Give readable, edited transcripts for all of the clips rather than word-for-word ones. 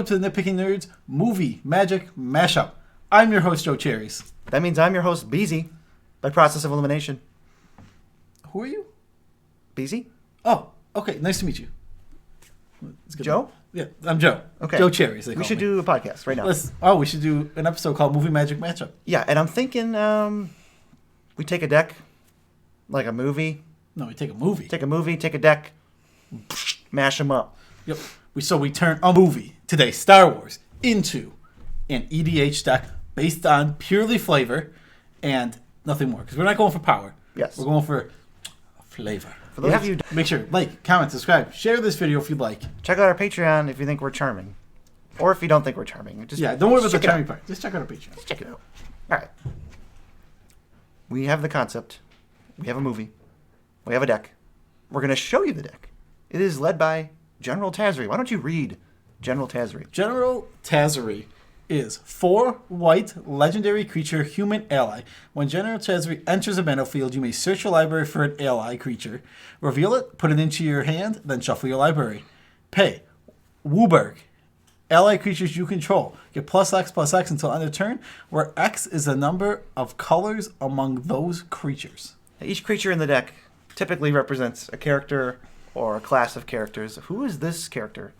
welcome to the Nitpicking Nerds Movie Magic Mashup. I'm your host, Joe Cherries. That means I'm your host, Beezy, by process of elimination. Who are you? Beezy? Oh, okay. Nice to meet you. Joe? Yeah, I'm Joe. Okay. Joe Cherries. We should do a podcast right now. We should do an episode called Movie Magic Matchup. Yeah, and I'm thinking we take a deck, like a movie. No, we take a movie. Take a deck, mash them up. Yep. We turn a movie, today Star Wars, into an EDH deck based on purely flavor and nothing more. Because we're not going for power. Yes. We're going for flavor. For those of you, make sure, like, comment, subscribe, share this video if you'd like. Check out our Patreon if you think we're charming. Or if you don't think we're charming. Don't worry about the charming part. Just check out our Patreon. Just check it out. All right. We have the concept. We have a movie. We have a deck. We're going to show you the deck. It is led by General Tazri. Why don't you read General Tazri? General Tazri is 4 white legendary creature human ally. When General Tazri enters a battlefield, you may search your library for an ally creature, reveal it, put it into your hand, then shuffle your library. Pay Wooburg. Ally creatures you control get +X until end of turn, where X is the number of colors among those creatures. Each creature in the deck typically represents a character or a class of characters. Who is this character?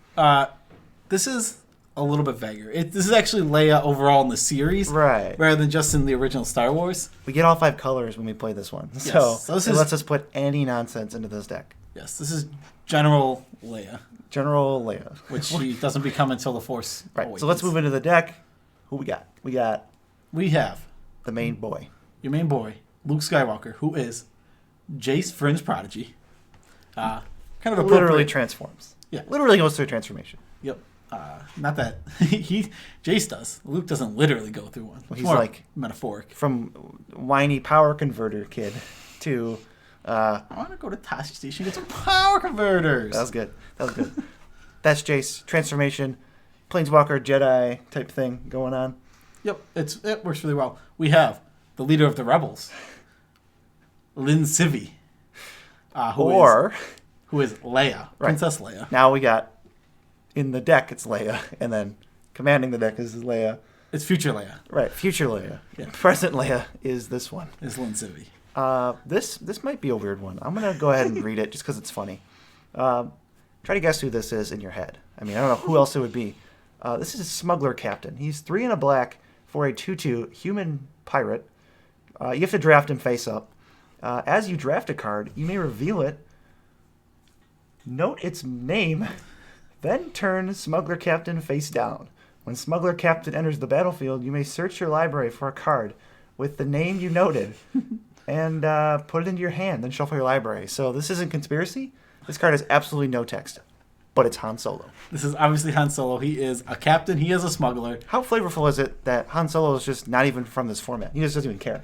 This is a little bit vaguer. This is actually Leia overall in the series, right? Rather than just in the original Star Wars. We get all 5 colors when we play this one, yes. so it lets us put any nonsense into this deck. Yes, this is General Leia. General Leia, which she doesn't become until the Force. Right. Awakens. So let's move into the deck. Who we got? We have the main boy. Your main boy, Luke Skywalker, who is Jace Fringe Prodigy. Kind of a literally transforms. Yeah, literally goes through a transformation. Yep. Not that Jace does. Luke doesn't literally go through one. Well, he's like metaphoric. From whiny power converter kid to. I want to go to Task Station and get some power converters. That was good. That's Jace. Transformation, Planeswalker, Jedi type thing going on. Yep, it works really well. We have the leader of the rebels, Lin Civi, who is Leia, right. Princess Leia. Now we got in the deck it's Leia, and then commanding the deck is Leia. It's future Leia. Right, future Leia. Yeah. Present Leia is this one. Is Lin Civi. This might be a weird one. I'm gonna go ahead and read it just because it's funny. Try to guess who this is in your head. I mean, I don't know who else it would be. This is a smuggler captain. He's 3 and a black for a 2/2 human pirate. You have to draft him face up. As you draft a card, you may reveal it. Note its name, then turn smuggler captain face down. When smuggler captain enters the battlefield, you may search your library for a card with the name you noted. And put it into your hand, then shuffle your library. So this isn't conspiracy. This card has absolutely no text, but it's Han Solo. This is obviously Han Solo. He is a captain. He is a smuggler. How flavorful is it that Han Solo is just not even from this format? He just doesn't even care.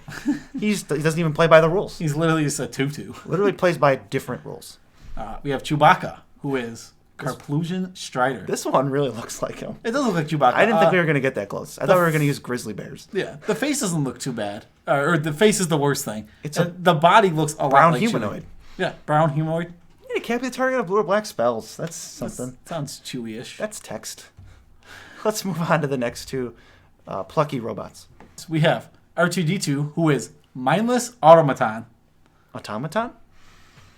He doesn't even play by the rules. He's literally just a tutu. Literally plays by different rules. We have Chewbacca, who is Carplusian Strider. This one really looks like him. It does look like Chewbacca. I didn't think we were going to get that close. I thought we were going to use grizzly bears. Yeah, the face doesn't look too bad. Or the face is the worst thing. The body looks a lot like brown humanoid. Chewie. Yeah, brown humanoid. Yeah, it can't be the target of blue or black spells. That's something. That sounds Chewie-ish. That's text. Let's move on to the next 2 plucky robots. We have R2-D2, who is mindless automaton. Automaton?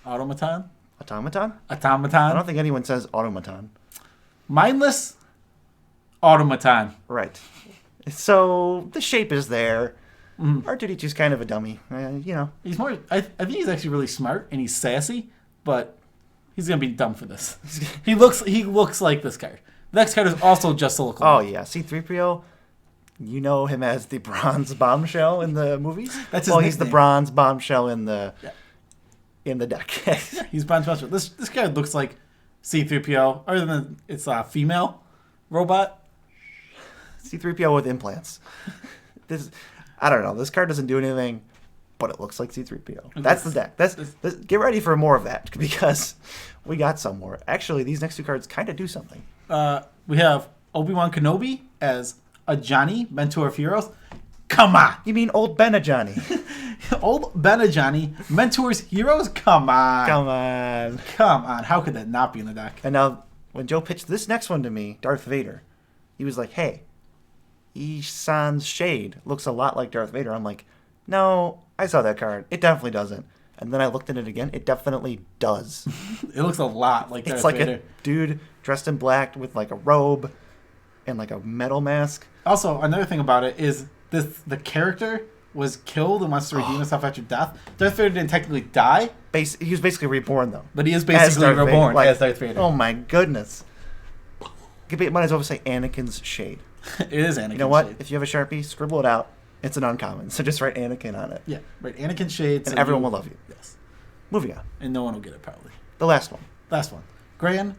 Automaton? Automaton? Automaton. I don't think anyone says automaton. Mindless automaton. Right. So the shape is there. Mm-hmm. R2-D2's kind of a dummy. He's more. I think he's actually really smart and he's sassy, but he's gonna be dumb for this. He looks like this card. The next card is also just a look. Oh yeah, C-3PO. You know him as the bronze bombshell in the movies. That's his nickname. He's the bronze bombshell in the deck. Yeah, he's bronze bombshell. This card looks like C-3PO, other than it's a female robot. C-3PO with implants. I don't know. This card doesn't do anything, but it looks like C-3PO. That's the deck. Get ready for more of that because we got some more. Actually, these next 2 cards kind of do something. We have Obi-Wan Kenobi as a Johnny, mentor of heroes. Come on. You mean old Benajani? Old Benajani mentors heroes? Come on. Come on. How could that not be in the deck? And now, when Joe pitched this next one to me, Darth Vader, he was like, hey, Isan's Shade looks a lot like Darth Vader. I'm like, no, I saw that card. It definitely doesn't. And then I looked at it again. It definitely does. It looks a lot like Darth It's like Vader. a dude dressed in black with like a robe and like a metal mask. Also, another thing about it is the character was killed and wants to redeem himself after death. Darth Vader didn't technically die. He was basically reborn, though. But he is basically reborn as Darth Vader. Oh my goodness. Might as well say Anakin's Shade. It is Anakin's Shade. You know what? If you have a Sharpie, scribble it out. It's an uncommon. So just write Anakin on it. Yeah, right. Anakin Shade. And everyone will love you. Yes. Moving on. And no one will get it, probably. The last one. Last one. Grand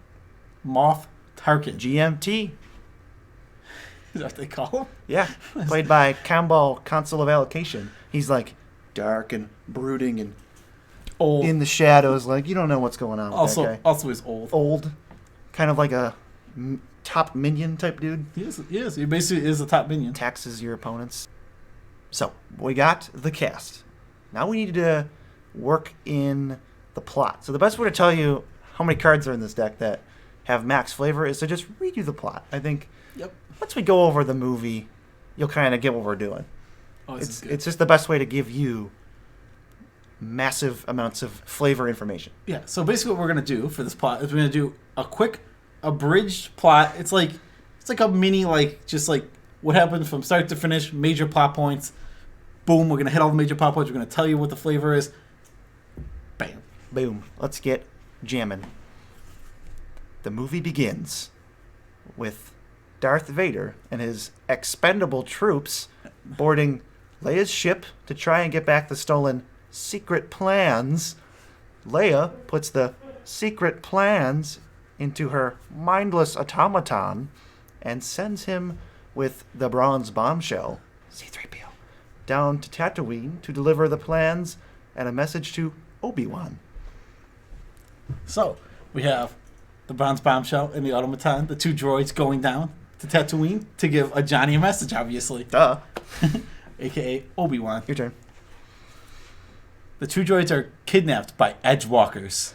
Moff Tarkin. GMT. Is that what they call him? Yeah. Played by Kambal, Consul of Allocation. He's like dark and brooding and Old. in the shadows. Like, you don't know what's going on with that guy. Also, he's old. Old. Kind of like a top minion type dude. He is. He basically is a top minion. Taxes your opponents. So, we got the cast. Now we need to work in the plot. So the best way to tell you how many cards are in this deck that have max flavor is to just read you the plot. I think once we go over the movie, you'll kind of get what we're doing. Oh, it's just the best way to give you massive amounts of flavor information. Yeah, so basically what we're going to do for this plot is we're going to do a quick, abridged plot. It's like a mini, just what happens from start to finish, major plot points. Boom, we're going to hit all the major plot points. We're going to tell you what the flavor is. Bam. Boom. Let's get jamming. The movie begins with Darth Vader and his expendable troops boarding Leia's ship to try and get back the stolen secret plans. Leia puts the secret plans into her mindless automaton and sends him with the bronze bombshell, C-3PO, down to Tatooine to deliver the plans and a message to Obi-Wan. So, we have the bronze bombshell and the automaton, the two droids going down to Tatooine to give a Johnny a message, obviously. Duh. A.k.a. Obi-Wan. Your turn. The two droids are kidnapped by edgewalkers.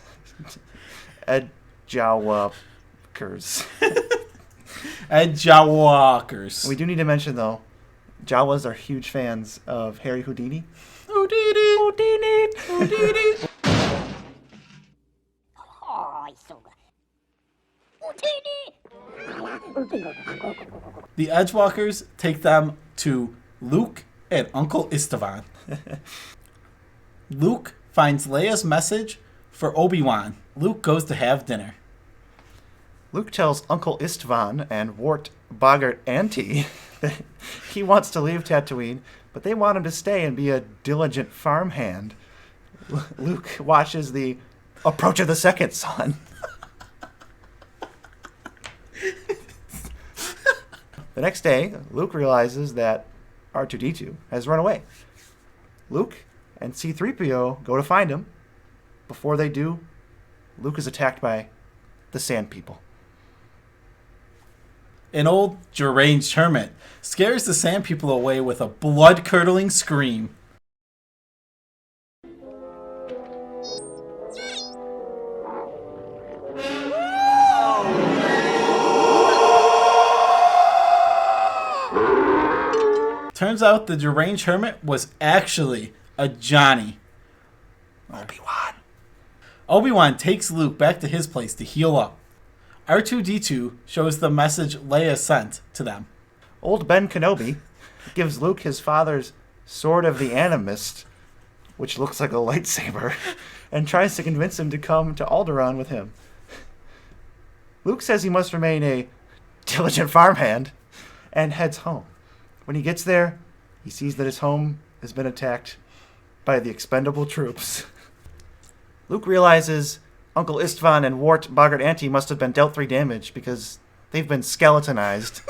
Edgewalkers. Edgewalkers. We do need to mention, though, Jawas are huge fans of Harry Houdini. Houdini! Houdini! Houdini! The Edgewalkers take them to Luke and Uncle Estevan. Luke finds Leia's message for Obi-Wan. Luke goes to have dinner. Luke tells Uncle Istvan and Wart Boggart Auntie that he wants to leave Tatooine, but they want him to stay and be a diligent farmhand. Luke watches the approach of the second son. The next day, Luke realizes that R2-D2 has run away. Luke and C-3PO go to find him. Before they do, Luke is attacked by the Sand People. An old deranged hermit scares the Sand People away with a blood-curdling scream. Turns out the deranged hermit was actually a Johnny. Obi-Wan. Obi-Wan takes Luke back to his place to heal up. R2-D2 shows the message Leia sent to them. Old Ben Kenobi gives Luke his father's Sword of the Animist, which looks like a lightsaber, and tries to convince him to come to Alderaan with him. Luke says he must remain a diligent farmhand and heads home. When he gets there, he sees that his home has been attacked by the expendable troops. Luke realizes Uncle Istvan and Wart Boggart Auntie must have been dealt 3 damage because they've been skeletonized.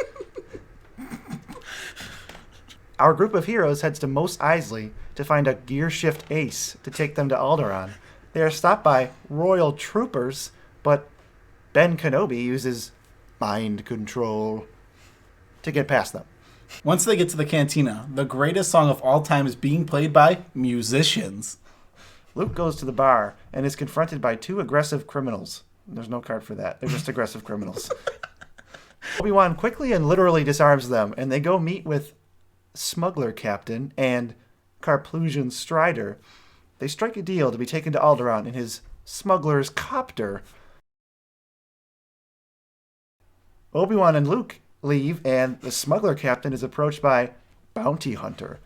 Our group of heroes heads to Mos Eisley to find a gear shift ace to take them to Alderaan. They are stopped by royal troopers, but Ben Kenobi uses mind control to get past them. Once they get to the cantina, the greatest song of all time is being played by musicians. Luke goes to the bar and is confronted by 2 aggressive criminals. There's no card for that. They're just aggressive criminals. Obi-Wan quickly and literally disarms them, and they go meet with Smuggler Captain and Carplusian Strider. They strike a deal to be taken to Alderaan in his smuggler's copter. Obi-Wan and Luke leave, and the Smuggler Captain is approached by Bounty Hunter.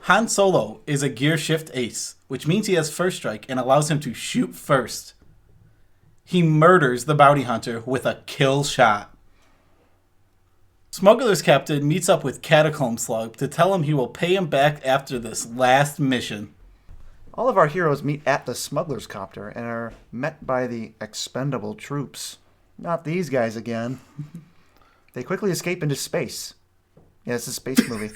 Han Solo is a gear shift ace, which means he has first strike and allows him to shoot first. He murders the bounty hunter with a kill shot. Smuggler's Captain meets up with Catacomb Slug to tell him he will pay him back after this last mission. All of our heroes meet at the Smuggler's Copter and are met by the expendable troops. Not these guys again. They quickly escape into space. Yeah, it's a space movie.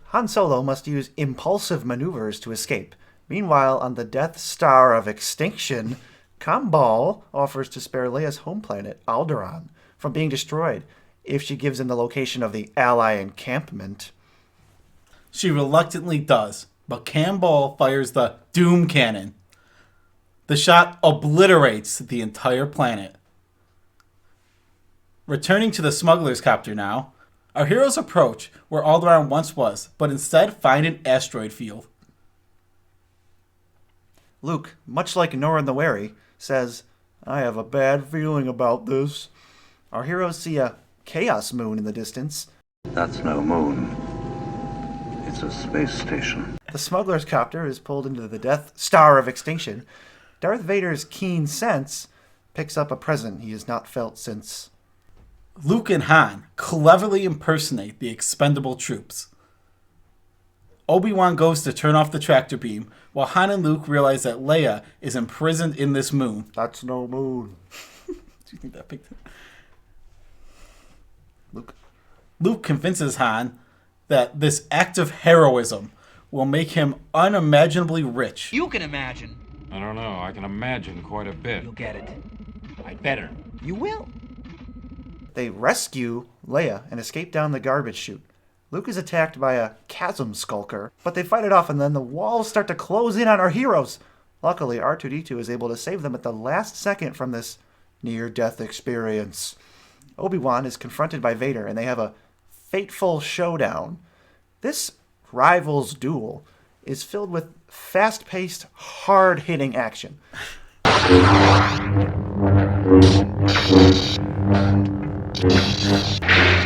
Han Solo must use impulsive maneuvers to escape. Meanwhile, on the Death Star of Extinction, Kambal offers to spare Leia's home planet, Alderaan, from being destroyed if she gives him the location of the ally encampment. She reluctantly does, but Kambal fires the Doom Cannon. The shot obliterates the entire planet. Returning to the Smuggler's Copter now, our heroes approach where Alderaan once was, but instead find an asteroid field. Luke, much like Norin the Wary, says, "I have a bad feeling about this." Our heroes see a chaos moon in the distance. That's no moon. It's a space station. The Smuggler's Copter is pulled into the Death Star of Extinction. Darth Vader's keen sense picks up a present he has not felt since... Luke and Han cleverly impersonate the expendable troops. Obi-Wan goes to turn off the tractor beam, while Han and Luke realize that Leia is imprisoned in this moon. That's no moon. Do you think that picked it? Luke convinces Han that this act of heroism will make him unimaginably rich. You can imagine. I don't know. I can imagine quite a bit. You'll get it. I better. You will. They rescue Leia and escape down the garbage chute. Luke is attacked by a chasm skulker, but they fight it off, and then the walls start to close in on our heroes. Luckily, R2-D2 is able to save them at the last second from this near-death experience. Obi-Wan is confronted by Vader, and they have a fateful showdown. This rivals duel is filled with fast-paced, hard-hitting action.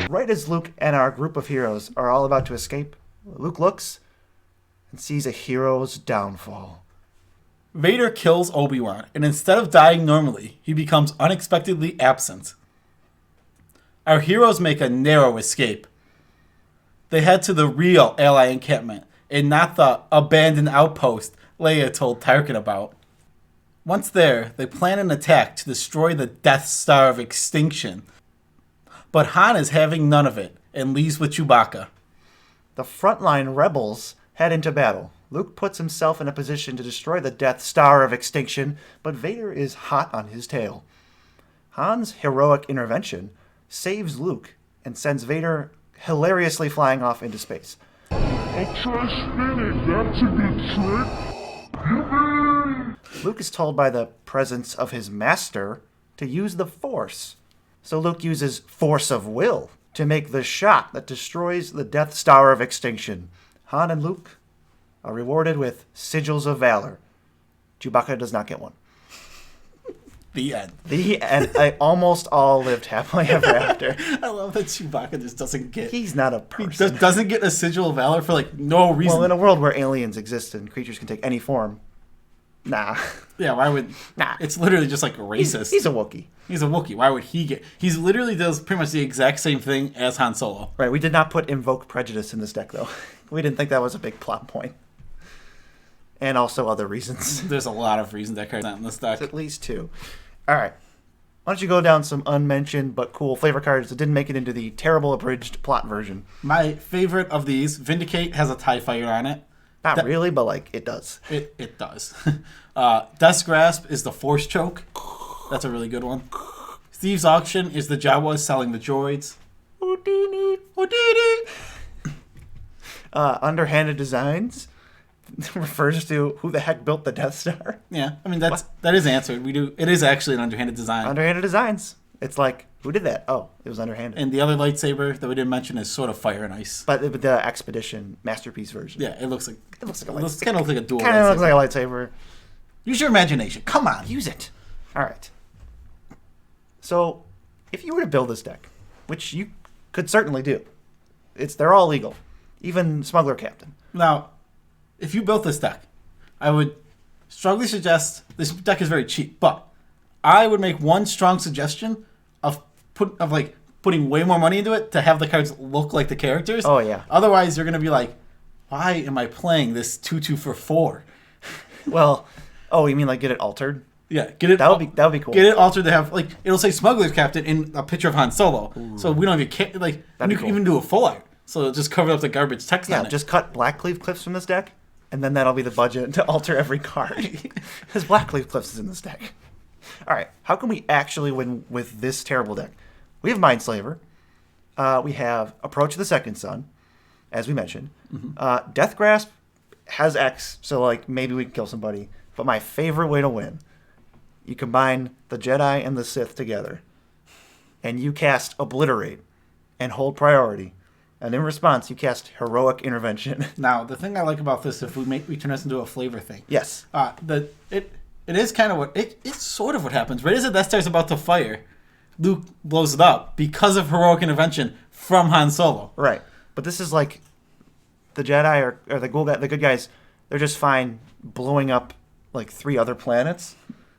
Right as Luke and our group of heroes are all about to escape, Luke looks and sees a hero's downfall. Vader kills Obi-Wan, and instead of dying normally, he becomes unexpectedly absent. Our heroes make a narrow escape. They head to the real ally encampment, and not the abandoned outpost Leia told Tarkin about. Once there, they plan an attack to destroy the Death Star of Extinction. But Han is having none of it, and leaves with Chewbacca. The frontline rebels head into battle. Luke puts himself in a position to destroy the Death Star of Extinction, but Vader is hot on his tail. Han's heroic intervention saves Luke and sends Vader hilariously flying off into space. I'll try spinning, that's a good trick. Luke is told by the presence of his master to use the Force. So Luke uses Force of Will to make the shot that destroys the Death Star of Extinction. Han and Luke are rewarded with Sigils of Valor. Chewbacca does not get one. The end. The end. I almost all lived happily ever after. I love that Chewbacca just doesn't get... He's not a He person. just doesn't get a Sigil of Valor for, like, no reason. Well, in a world where aliens exist and creatures can take any form, nah. Yeah, why would... Nah. It's literally just, like, racist. He's a Wookiee. He's a Wookiee. Why would he get... He's literally does pretty much the exact same thing as Han Solo. Right, we did not put Invoke Prejudice in this deck, though. We didn't think that was a big plot point. And also other reasons. There's a lot of reasons that card's not in this deck. At least two. All right. Why don't you go down some unmentioned but cool flavor cards that didn't make it into the terrible abridged plot version? My favorite of these, Vindicate, has a TIE fighter on it. Not really, but, like, it does. It does. Death's Grasp is the Force Choke. That's a really good one. Thieves' Auction is the Jawas selling the droids. Houdini. Underhanded Designs refers to who the heck built the Death Star. Yeah, I mean that is answered. It is actually an underhanded design. Underhanded Designs. It's like, who did that? Oh, it was underhanded. And the other lightsaber that we didn't mention is sort of fire and ice. But the Expedition Masterpiece version. Yeah, it looks like It looks like a it lightsaber. kind of looks like a dual. Kind of looks lightsaber. like a lightsaber. Use your imagination. Come on. Use it. All right. So, if you were to build this deck, which you could certainly do, they're all legal, even Smuggler Captain. Now, if you built this deck, I would strongly suggest this deck is very cheap, but I would make one strong suggestion of putting way more money into it to have the cards look like the characters. Oh, yeah. Otherwise, you're gonna be like, why am I playing this 2/2 for 4? Well, oh, you mean like get it altered? Yeah, get it. That would be cool. Get it altered to have like it'll say Smuggler's Captain in a picture of Han Solo, so we don't even like. That'd You be can cool. even do a full art, so it'll just cover up the garbage text Yeah, on it. just cut Blackcleave Cliffs from this deck, and then that'll be the budget to alter every card. Because Blackcleave Cliffs is in this deck. All right, how can we actually win with this terrible deck? We have Mindslaver. We have Approach of the Second Sun, as we mentioned. Death Grasp has X, so like maybe we can kill somebody. But my favorite way to win, you combine the Jedi and the Sith together, and you cast Obliterate and hold priority. And in response, you cast Heroic Intervention. Now, the thing I like about this, if we turn this into a flavor thing, Yes. it is kind of it's sort of what happens. Right as the Death Star's about to fire, Luke blows it up because of heroic intervention from Han Solo. Right. But this is like the Jedi or the good guys, they're just fine blowing up like 3 other planets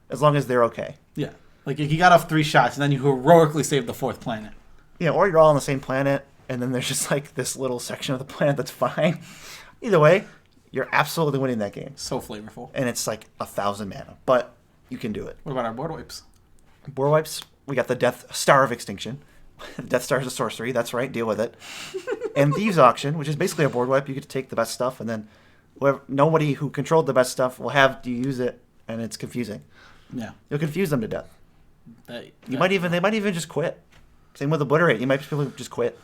as long as they're okay. Yeah, like he got off 3 shots, and then you heroically saved the 4th planet. Yeah, or you're all on the same planet, and then there's just like this little section of the planet that's fine. Either way, you're absolutely winning that game. So flavorful. And it's like 1,000 mana, but you can do it. What about our board wipes? Board wipes, we got the Death Star of Extinction. Death Star is a sorcery, that's right, deal with it. And Thieves Auction, which is basically a board wipe. You get to take the best stuff, and then nobody who controlled the best stuff will have to use it, and it's confusing. Yeah, You'll confuse them to death. they They might even just quit. Same with Obliterate. You might just people just quit.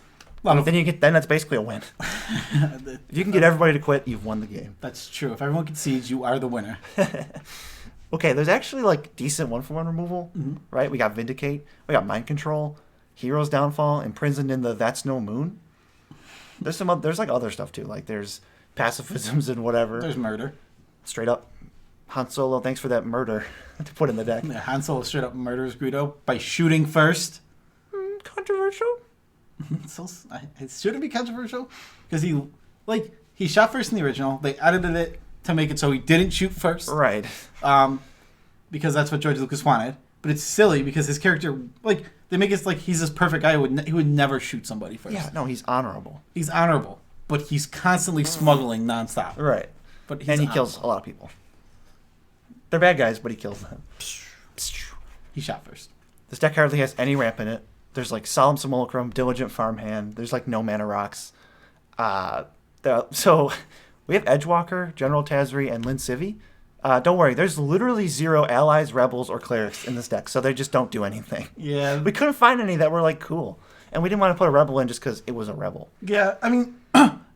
Lot of- Then that's basically a win. If you can get everybody to quit, you've won the game. That's true. If everyone concedes, you are the winner. Okay, there's actually like decent 1-for-1 removal, Mm-hmm. right? We got Vindicate, we got Mind Control, Hero's Downfall, Imprisoned in the That's No Moon. There's like other stuff too. Like there's pacifisms and whatever. There's murder. Straight up, Han Solo. Thanks for that murder to put in the deck. Yeah, Han Solo straight up murders Greedo by shooting first. Controversial. So it shouldn't be controversial because he shot first in the original. They edited it to make it so he didn't shoot first. Right. Because that's what George Lucas wanted. But it's silly because his character, like, they make it like he's this perfect guy he would never shoot somebody first. Yeah. No, he's honorable. He's honorable, but he's constantly smuggling nonstop. Right. But And he kills a lot of people. They're bad guys, but he kills them. He shot first. This deck hardly has any ramp in it. There's like Solemn Simulacrum, Diligent Farmhand. There's like no mana rocks. So we have Edgewalker, General Tazri, and Lin Civi. Don't worry, there's literally 0 allies, rebels, or clerics in this deck, so they just don't do anything. Yeah. We couldn't find any that were like cool. And we didn't want to put a rebel in just because it was a rebel. Yeah, I mean,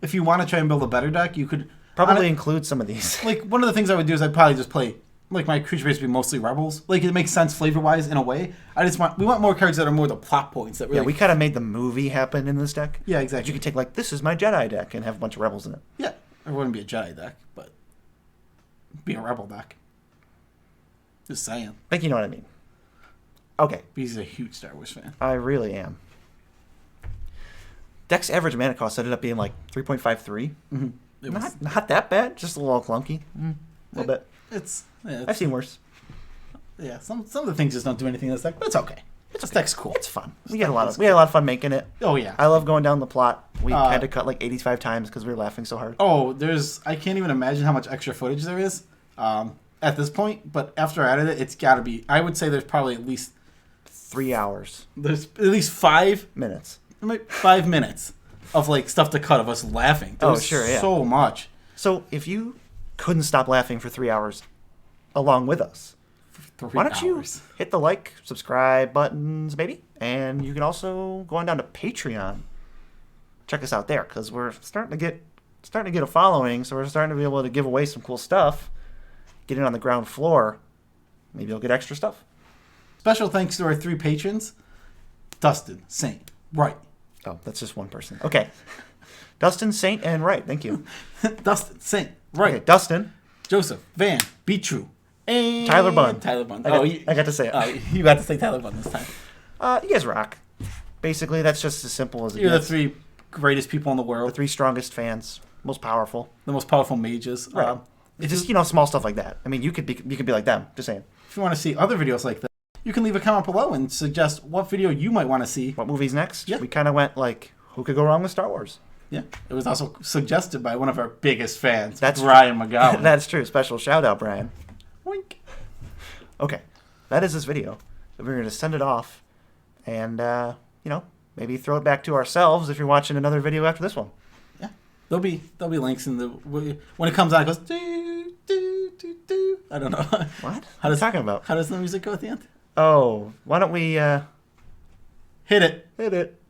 if you want to try and build a better deck, you could Probably include some of these. like one of the things I would do is I'd probably just play like my creature base would be mostly rebels. Like it makes sense flavor wise in a way. We want more cards that are more the plot points that really. Yeah, we kind of made the movie happen in this deck. Yeah, exactly. You could take like, this is my Jedi deck and have a bunch of rebels in it. Yeah, it wouldn't be a Jedi deck, but be a rebel deck. Just saying. I think you know what I mean. Okay, He's a huge Star Wars fan. I really am. Deck's average mana cost ended up being like 3.53. Mm-hmm. It was, Not that bad, just a little clunky. A little bit. I've seen worse. Yeah, some of the things just don't do anything in this deck, but it's okay. This deck's cool. It's fun. We had a lot of fun making it. Oh yeah. I love going down the plot. We had to cut like 85 times because we were laughing so hard. Oh, I can't even imagine how much extra footage there is at this point. But after I added it, it's got to be. I would say there's probably at least 3 hours. There's at least 5 Minutes. 5 minutes of like stuff to cut of us laughing. There was sure, yeah. So much. So if you couldn't stop laughing for 3 hours along with us, 3 why don't you hours. hit the like, subscribe buttons, maybe? And you can also go on down to Patreon. Check us out there because we're starting to get a following, so we're starting to be able to give away some cool stuff. Get in on the ground floor. Maybe you'll get extra stuff. Special thanks to our 3 patrons. Dustin, Saint, Wright. Oh, that's just one person. Okay. Dustin, Saint, and Wright. Thank you. Dustin, Saint, Wright. Okay, Dustin. Joseph, Van, Be True. And Tyler Bunn. Tyler Bunn. I got to say it. You got to say Tyler Bunn this time. You guys rock. Basically, that's just as simple as it You're the gets. 3 greatest people in the The world. 3 strongest fans, most powerful. The most powerful mages. Right. It's just, small stuff like that. I mean, you could be like them. Just saying. If you want to see other videos like that, you can leave a comment below and suggest what video you might want to see. What movie's next? Yeah. We kind of went like, who could go wrong with Star Wars? Yeah. It was also suggested by one of our biggest fans, That's Brian McGowan. That's true. Special shout out, Brian. Wink. Okay, that is this video. So we're going to send it off and, maybe throw it back to ourselves if you're watching another video after this one. Yeah. There'll be links in the when it comes on. It goes do do do do. I don't know. What? How does talking about? How does the music go at the end? Oh, why don't we Hit it. hit it?